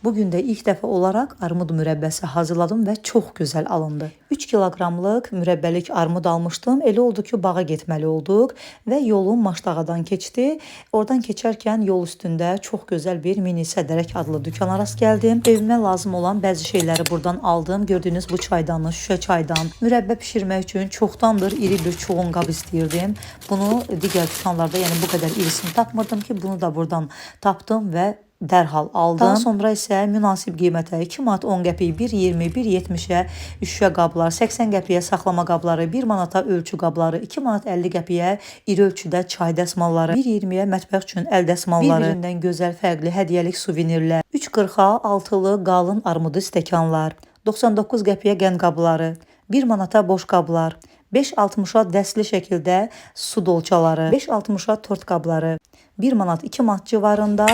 Bugün de ilk dəfə olaraq armud mürəbbəsi hazırladım və çox gözəl alındı. 3 kiloqramlıq mürəbbəlik armud almışdım. Elə oldu ki, bağa getməli olduq və yolum Maşdağadan keçdi. Oradan keçərkən yol üstündə çox gözəl bir Mini Sədərək adlı dükana rast gəldim. Evimə lazım olan bəzi şeyləri buradan aldım. Gördüyünüz bu çaydanı, şüşə çaydan. Mürəbbə bişirmək üçün çoxdandır iri bir çuğun qab istəyirdim. Bunu digər dükanlarda, yəni bu qədər irisini tapmırdım ki, bunu da buradan tapdım və dərhal aldım. Daha sonra isə münasib qiymətə 2 manat 10 qəpik, 1.20, 1.70-ə şüşə qablar, 80 qəpiyə saxlama qabları, 1 manata ölçü qabları, 2 manat 50 qəpiyə iri ölçüdə çay dəsmalları, 1.20-yə mətbəx üçün əl dəsmalları, bir-birindən gözəl fərqli hədiyyəlik suvenirlər, 3.40-a altılı qalın armudu stəkanlar, 99 qəpiyə qəndqabları, 1 manata boş qablar, 5.60-a dəstli şəkildə su dolçaları, 5.60-a tort qabları, 1 manat 2 manat civarında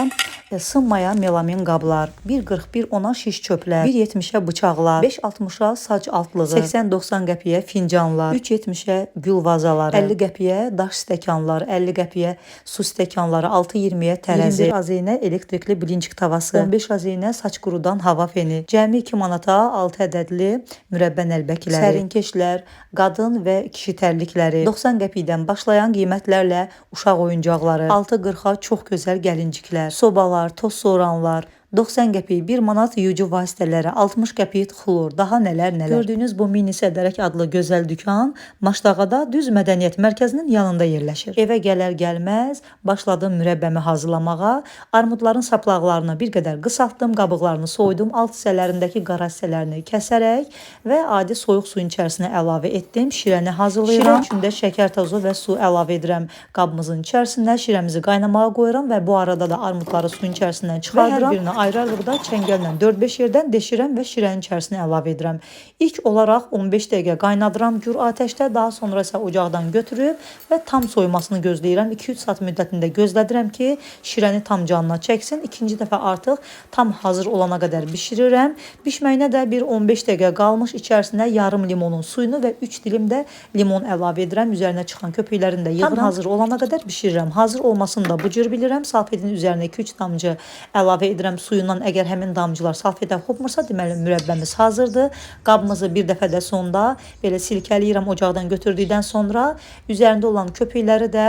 sınmayan melamin qablar, 1.41 10-a şiş çöplər, 1.70-ə bıçaqlar, 5.60-a saç altlığı, 80-90 qəpiyə fincanlar, 3.70-ə gül vazaları, 50 qəpiyə daş stəkanlar, 50 qəpiyə su stəkanları, 6.20-yə tərəzi, 21 azeynə elektrikli bilinçik tavası, 15 azeynə saç qurudan hava feni, cəmi 2 manata 6 ədədli mürəbbə nəlbəkləri, sərinkeşlər, qadın və kişi tərlikləri, 90 qəpikdən başlayan qiymətlərlə uşaq oyuncaqları, 6.40-a çox gözəl gəlinciklər, sobalar, toz soğuranlar, 90 qəpik 1 manat yucu vasitələri, 60 qəpik xlor, daha nələr. Gördüyünüz bu Mini Sədərək adlı gözəl dükan Maşdağada düz mədəniyyət mərkəzinin yanında yerləşir. Evə gələr-gəlməz başladım mürəbbəmi hazırlamağa. Armudların saplaqlarını bir qədər qısaltdım, qabıqlarını soydum, alt hissələrindəki qara hissələrini kəsərək və adi soyuq suyun içərisinə əlavə etdim. Şirəni hazırlayıram. Şirə içində şəkər tozu və su əlavə edirəm qabımızın içərisinə. Şirəmizi qaynamağa qoyuram və bu arada da armudları suyun içərisindən çıxardıram. Ayrı-ayrılıqda çəngəllə 4-5 yerdən deşirəm və şirənin içərisinə əlavə edirəm. İlk olaraq 15 dəqiqə qaynadıram gür atəşdə, daha sonra isə ocaqdan götürüb və tam soymasını gözləyirəm. 2-3 saat müddətində gözlədirəm ki, şirəni tam canına çəksin. İkinci dəfə artıq tam hazır olana qədər bişirirəm. Bişməyinə də bir 15 dəqiqə qalmış, içərisinə yarım limonun suyunu və 3 dilim də limon əlavə edirəm. Üzərinə çıxan köpüklərini də yığıram. Tam hazır olana qədər bişirirəm. Hazır olmasını da bu cür bilirəm. Salfetin üzərinə 2-3 damcı əlavə edirəm suyundan. Əgər həmin damcılar salfetə hopmursa, deməli mürəbbəmiz hazırdır. Qabımızı bir dəfə də sonda belə silkələyirəm ocaqdan götürdükdən sonra. Üzərində olan köpükləri də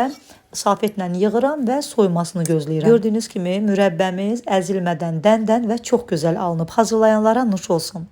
salfetlə yığıram və soymasını gözləyirəm. Gördüyünüz kimi mürəbbəmiz əzilmədən dəndən və çox gözəl alınıb. Hazırlayanlara nuş olsun.